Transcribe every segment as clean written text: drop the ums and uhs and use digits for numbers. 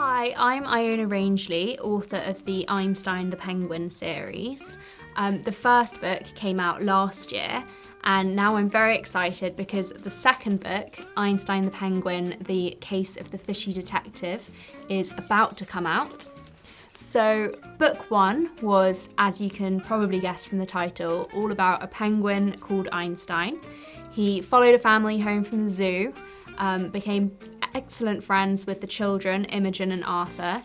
Hi, I'm Iona Rangeley, author of the Einstein the Penguin series. The first book came out last year, and now I'm very excited because the second book, Einstein the Penguin, The Case of the Fishy Detective, is about to come out. So book one was, as you can probably guess from the title, all about a penguin called Einstein. He followed a family home from the zoo, became excellent friends with the children, Imogen and Arthur,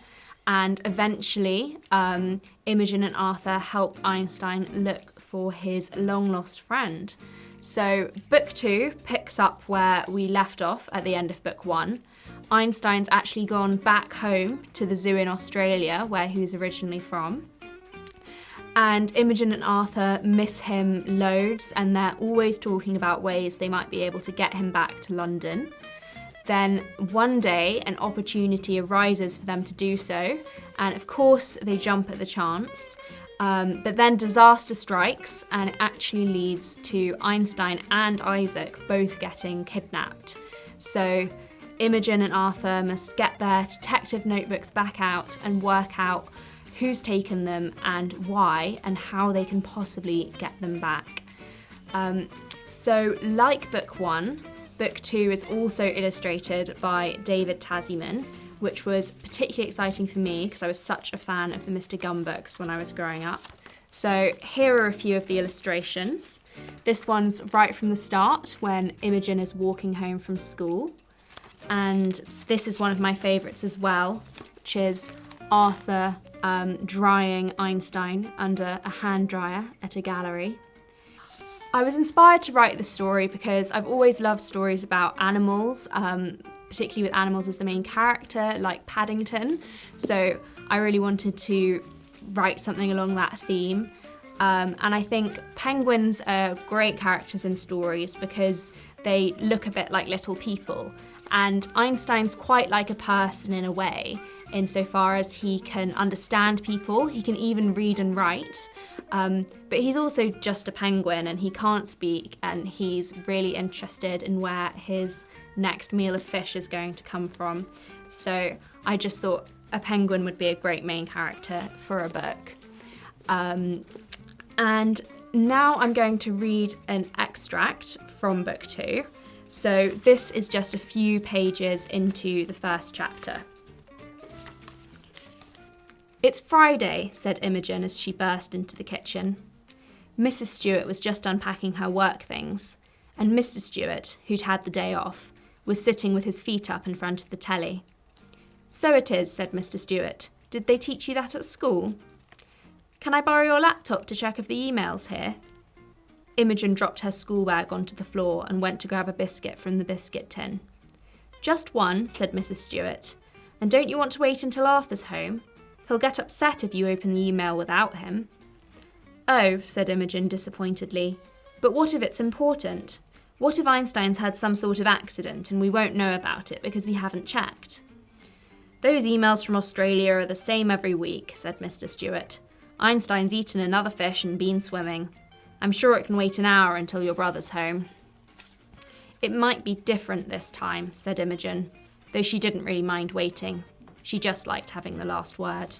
and eventually Imogen and Arthur helped Einstein look for his long-lost friend. So book two picks up where we left off at the end of book one. Einstein's actually gone back home to the zoo in Australia, where he was originally from. And Imogen and Arthur miss him loads, and they're always talking about ways they might be able to get him back to London. Then one day an opportunity arises for them to do so, and of course they jump at the chance. But then disaster strikes, and it actually leads to Einstein and Isaac both getting kidnapped. So Imogen and Arthur must get their detective notebooks back out and work out who's taken them and why, and how they can possibly get them back. So like book one, book two is also illustrated by David Tasman, which was particularly exciting for me because I was such a fan of the Mr. Gum books when I was growing up. So here are a few of the illustrations. This one's right from the start when Imogen is walking home from school. And this is one of my favourites as well, which is Arthur drying Einstein under a hand dryer at a gallery. I was inspired to write this story because I've always loved stories about animals, particularly with animals as the main character, like Paddington. So I really wanted to write something along that theme. And I think penguins are great characters in stories because they look a bit like little people. And Einstein's quite like a person in a way, insofar as he can understand people, he can even read and write. But he's also just a penguin and he can't speak, and he's really interested in where his next meal of fish is going to come from. So I just thought a penguin would be a great main character for a book. And now I'm going to read an extract from book two. So this is just a few pages into the first chapter. "It's Friday," said Imogen as she burst into the kitchen. Mrs. Stewart was just unpacking her work things, and Mr. Stewart, who'd had the day off, was sitting with his feet up in front of the telly. "So it is," said Mr. Stewart. "Did they teach you that at school?" "Can I borrow your laptop to check if the email's here?" Imogen dropped her school bag onto the floor and went to grab a biscuit from the biscuit tin. "Just one," said Mrs. Stewart. "And don't you want to wait until Arthur's home? He'll get upset if you open the email without him." "Oh," said Imogen disappointedly. "But what if it's important? What if Einstein's had some sort of accident and we won't know about it because we haven't checked?" "Those emails from Australia are the same every week," said Mr. Stewart. "Einstein's eaten another fish and been swimming. I'm sure it can wait an hour until your brother's home." "It might be different this time," said Imogen, though she didn't really mind waiting. She just liked having the last word.